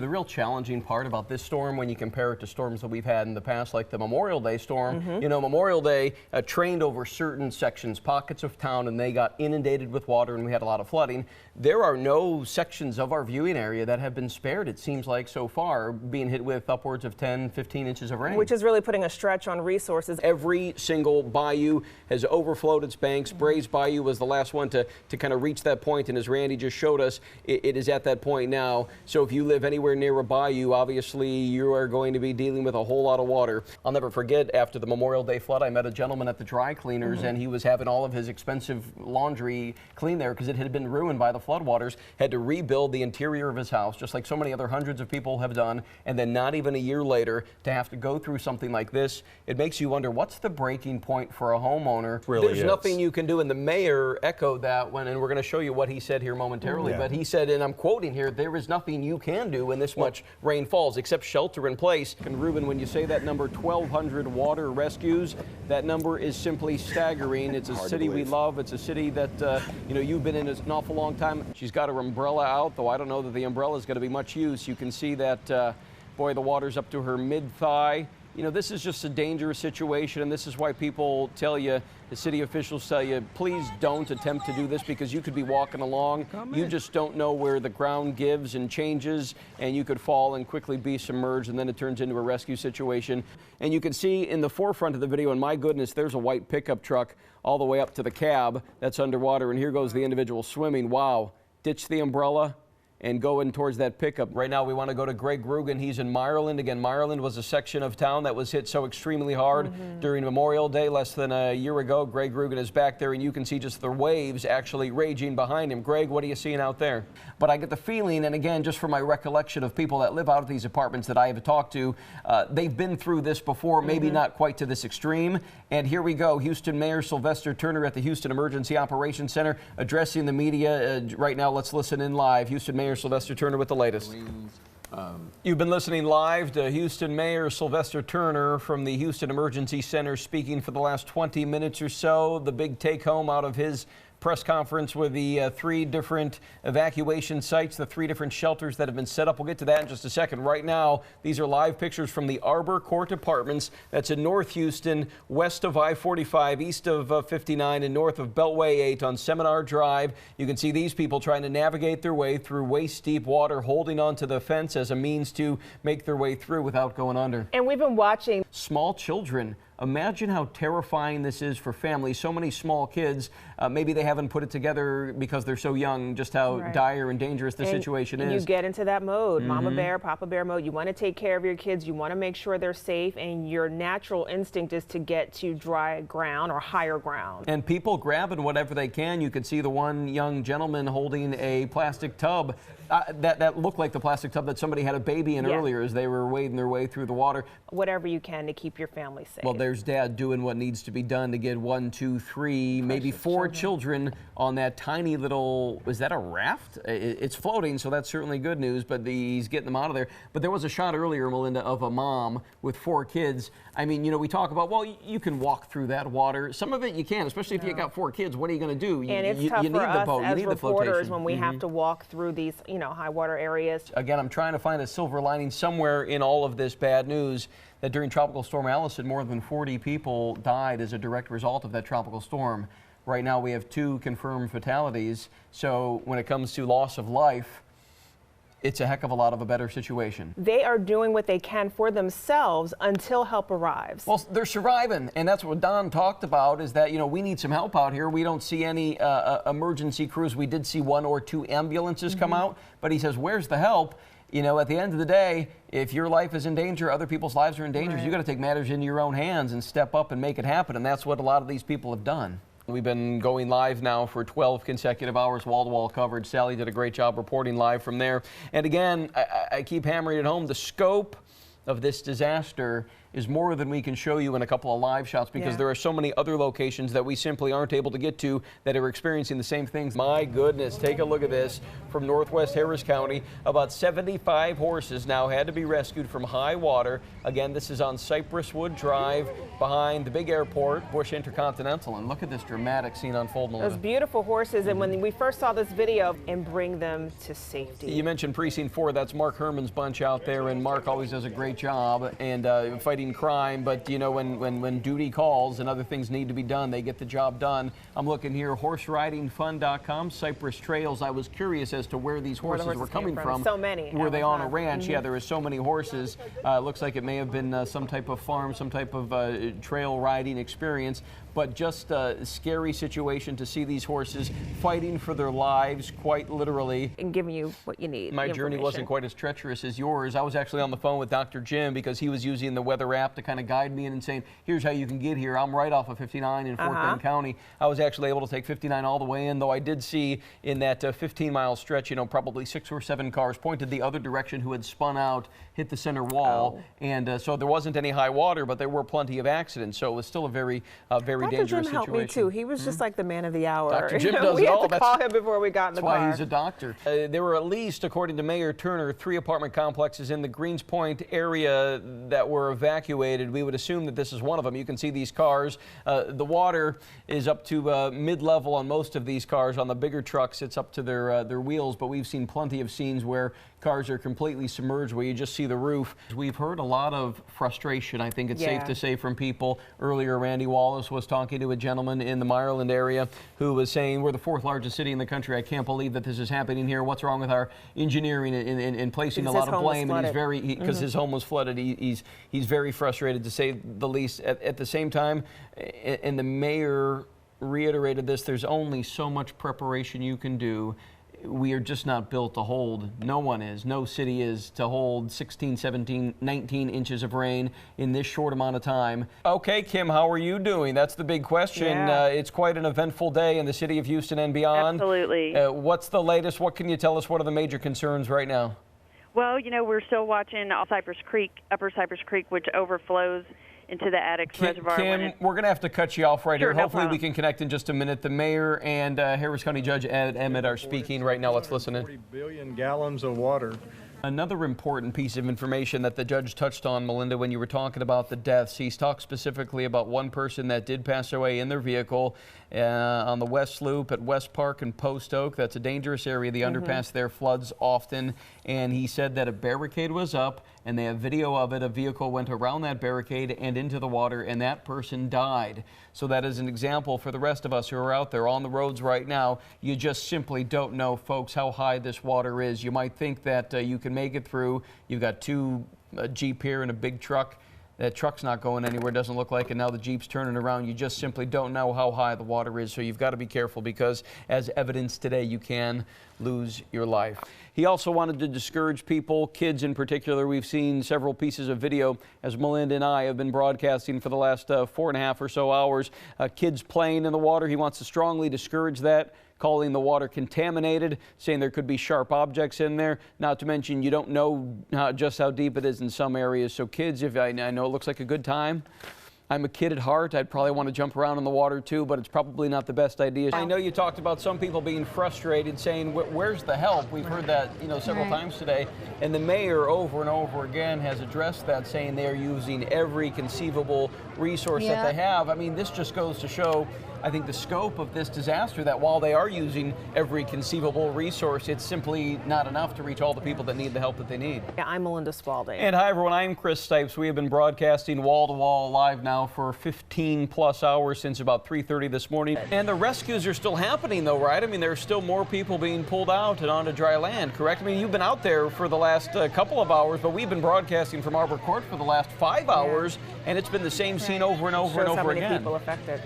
the real challenging part about this storm when you compare it to storms that we've had in the past, like the Memorial Day storm. You know, Memorial Day trained over certain sections, pockets of town, and they got inundated with water and we had a lot of flooding. There are no sections of our viewing area that have been spared, it seems like, so far, being hit with upwards of 10, 15 inches of rain. Which is really putting a stretch on resources. Every single bayou has overflowed its banks. Brays Bayou was the last one to kind of reach that point, and as Randy just showed us, it is at that point now. So if you live anywhere near a bayou, obviously you are going to be dealing with a whole lot of water. I'll never forget, after the Memorial Day flood, I met a gentleman at the dry cleaners, and he was having all of his expensive laundry cleaned there because it had been ruined by the floodwaters, had to rebuild the interior of his house, just like so many other hundreds of people have done, and then not even a year later to have to go through something like this. It makes you wonder, what's the breaking point for a homeowner? There's nothing you can do, and the mayor echoed that when, and we're going to show you what he said here momentarily, but he said, and I'm quoting here, there is nothing you can do when this much rain falls except shelter in place. And Ruben, when you say that number, 1,200 water rescues, that number is simply staggering. It's a city we love. It's a city that, you know, you've been in an awful long time. She's got her umbrella out, though I don't know that the umbrella is going to be much use. You can see that, boy, the water's up to her mid-thigh. You know, this is just a dangerous situation, and this is why people tell you, the city officials tell you, please don't attempt to do this because you could be walking along. You just don't know where the ground gives and changes, and you could fall and quickly be submerged, and then it turns into a rescue situation. And you can see in the forefront of the video, and my goodness, there's a white pickup truck all the way up to the cab that's underwater, and here goes the individual swimming. Wow. Ditch the umbrella and going towards that pickup. Right now we want to go to Greg Rugen. He's in Meyerland. Again, Meyerland was a section of town that was hit so extremely hard during Memorial Day less than a year ago. Greg Rugen is back there, and you can see just the waves actually raging behind him. Greg, what are you seeing out there? But I get the feeling, and again, just from my recollection of people that live out of these apartments that I have talked to, they've been through this before, maybe not quite to this extreme. And here we go. Houston Mayor Sylvester Turner at the Houston Emergency Operations Center addressing the media. Right now, let's listen in live. Houston Mayor Sylvester Turner with the latest. You've been listening live to Houston Mayor Sylvester Turner from the Houston Emergency Center speaking for the last 20 minutes or so. The big take home out of his press conference with the 3 different evacuation sites, the 3 different shelters that have been set up. We'll get to that in just a second. Right now, these are live pictures from the Arbor Court Apartments. That's in North Houston, west of I-45, east of 59, and north of Beltway 8 on Seminar Drive. You can see these people trying to navigate their way through waist-deep water, holding onto the fence as a means to make their way through without going under. And we've been watching small children. Imagine how terrifying this is for families. So many small kids, maybe they haven't put it together because they're so young, just how dire and dangerous the situation is. You get into that mode, Mama Bear, Papa Bear mode. You want to take care of your kids. You want to make sure they're safe, and your natural instinct is to get to dry ground or higher ground. And people grabbing whatever they can. You could see the one young gentleman holding a plastic tub that looked like the plastic tub that somebody had a baby in earlier as they were wading their way through the water. Whatever you can to keep your family safe. Well, there's Dad doing what needs to be done to get 1, 2, 3, maybe 4 children on that tiny little, is that a raft? It's floating, so that's certainly good news, but he's getting them out of there. But there was a shot earlier, Melinda, of a mom with 4 kids. I mean, you know, we talk about, well, you can walk through that water. Some of it you can, especially if you got 4 kids. What are you going to do? And it's tough for us as reporters when we have to walk through these, you know, high water areas. Again, I'm trying to find a silver lining somewhere in all of this bad news that during Tropical Storm Allison, more than 40 people died as a direct result of that tropical storm. Right now, we have 2 confirmed fatalities. So when it comes to loss of life, it's a heck of a lot of a better situation. They are doing what they can for themselves until help arrives. Well, they're surviving, and that's what Don talked about, is that, you know, we need some help out here. We don't see any emergency crews. We did see 1 or 2 ambulances come out, but he says, where's the help? You know, at the end of the day, if your life is in danger, other people's lives are in danger. So you got to take matters into your own hands and step up and make it happen, and that's what a lot of these people have done. We've been going live now for 12 consecutive hours, wall-to-wall coverage. Sally did a great job reporting live from there. And again, I keep hammering it home, the scope of this disaster is more than we can show you in a couple of live shots, because there are so many other locations that we simply aren't able to get to that are experiencing the same things. My goodness, take a look at this from northwest Harris County. About 75 horses now had to be rescued from high water. Again, this is on Cypress Wood Drive behind the big airport, Bush Intercontinental. And look at this dramatic scene unfold, Melinda. Those beautiful horses, and when we first saw this video, and bring them to safety. You mentioned Precinct 4, that's Mark Herman's bunch out there, and Mark always does a great job and fighting crime, but you know, when duty calls and other things need to be done, they get the job done. I'm looking here, horseridingfun.com, Cypress Trails. I was curious as to where these horses were coming from. So many. Were they on a ranch? Yeah, there were so many horses. Looks like it may have been some type of farm, some type of trail riding experience, but just a scary situation to see these horses fighting for their lives, quite literally. And giving you what you need. My journey wasn't quite as treacherous as yours. I was actually on the phone with Dr. Jim because he was using the weather app to kind of guide me in and saying, here's how you can get here. I'm right off of 59 in Fort Bend County. I was actually able to take 59 all the way in, though I did see in that 15-mile stretch, you know, probably 6 or 7 cars pointed the other direction who had spun out, hit the center wall. And so there wasn't any high water, but there were plenty of accidents. So it was still a very dangerous Dr. Jim situation. helped me too. He was just like the man of the hour. Dr. Jim does we it all. had to call him before we got in the car. That's why he's a doctor. There were at least, according to Mayor Turner, 3 apartment complexes in the Greens Point area that were evacuated. We would assume that this is one of them. You can see these cars. The water is up to mid-level on most of these cars. On the bigger trucks, it's up to their wheels, but we've seen plenty of scenes where cars are completely submerged, where you just see the roof. We've heard a lot of frustration, I think it's safe to say, from people. Earlier, Randy Wallace was talking to a gentleman in the Ireland area who was saying, we're the 4th largest city in the country. I can't believe that this is happening here. What's wrong with our engineering in placing a lot of blame? And he's very, because his home was flooded. He's very frustrated, to say the least. At the same time, and the mayor reiterated this, there's only so much preparation you can do. We are just not built to hold, no one is, no city is, to hold 16, 17, 19 inches of rain in this short amount of time. Okay, Kim, how are you doing? That's the big question. It's quite an eventful day in the city of Houston and beyond. Absolutely. What's the latest? What can you tell us? What are the major concerns right now? Well, you know, we're still watching Cypress Creek, Upper Cypress Creek, which overflows into the Addicks Reservoir. Kim, we're going to have to cut you off right here. No Hopefully problem. we can connect in just a minute. The mayor and Harris County Judge Ed Emmett are speaking right now. Let's listen in. 40 billion gallons of water. Another important piece of information that the judge touched on, Melinda, when you were talking about the deaths, he's talked specifically about one person that did pass away in their vehicle on the West Loop at West Park and Post Oak. That's a dangerous area. The underpass there floods often. And he said that a barricade was up, and they have video of it. A vehicle went around that barricade and into the water, and that person died. So that is an example for the rest of us who are out there on the roads right now. You just simply don't know, folks, how high this water is. You might think that you can make it through. You've got 2 Jeep here and a big truck. That truck's not going anywhere, doesn't look like, and now the Jeep's turning around. You just simply don't know how high the water is, so you've got to be careful, because as evidenced today, you can lose your life. He also wanted to discourage people, kids in particular. We've seen several pieces of video, as Melinda and I have been broadcasting for the last 4.5 or so hours. Kids playing in the water. He wants to strongly discourage that, calling the water contaminated, saying there could be sharp objects in there. Not to mention, you don't know just how deep it is in some areas. So kids, if I know it looks like a good time, I'm a kid at heart. I'd probably want to jump around in the water too, but it's probably not the best idea. I know you talked about some people being frustrated, saying, where's the help? We've heard that, you know, several times today. And the mayor over and over again has addressed that, saying they're using every conceivable resource that they have. I mean, this just goes to show, I think, the scope of this disaster, that while they are using every conceivable resource, it's simply not enough to reach all the people that need the help that they need. Yeah, I'm Melinda Spalding. And hi, everyone. I'm Chris Stipes. We have been broadcasting wall-to-wall live now for 15+ hours since about 3:30 this morning. And the rescues are still happening, though, right? I mean, there's still more people being pulled out and onto dry land, correct? I mean, you've been out there for the last couple of hours, but we've been broadcasting from Arbor Court for the last 5 hours, and it's been the same scene over and over and over again. Shows how many people affected.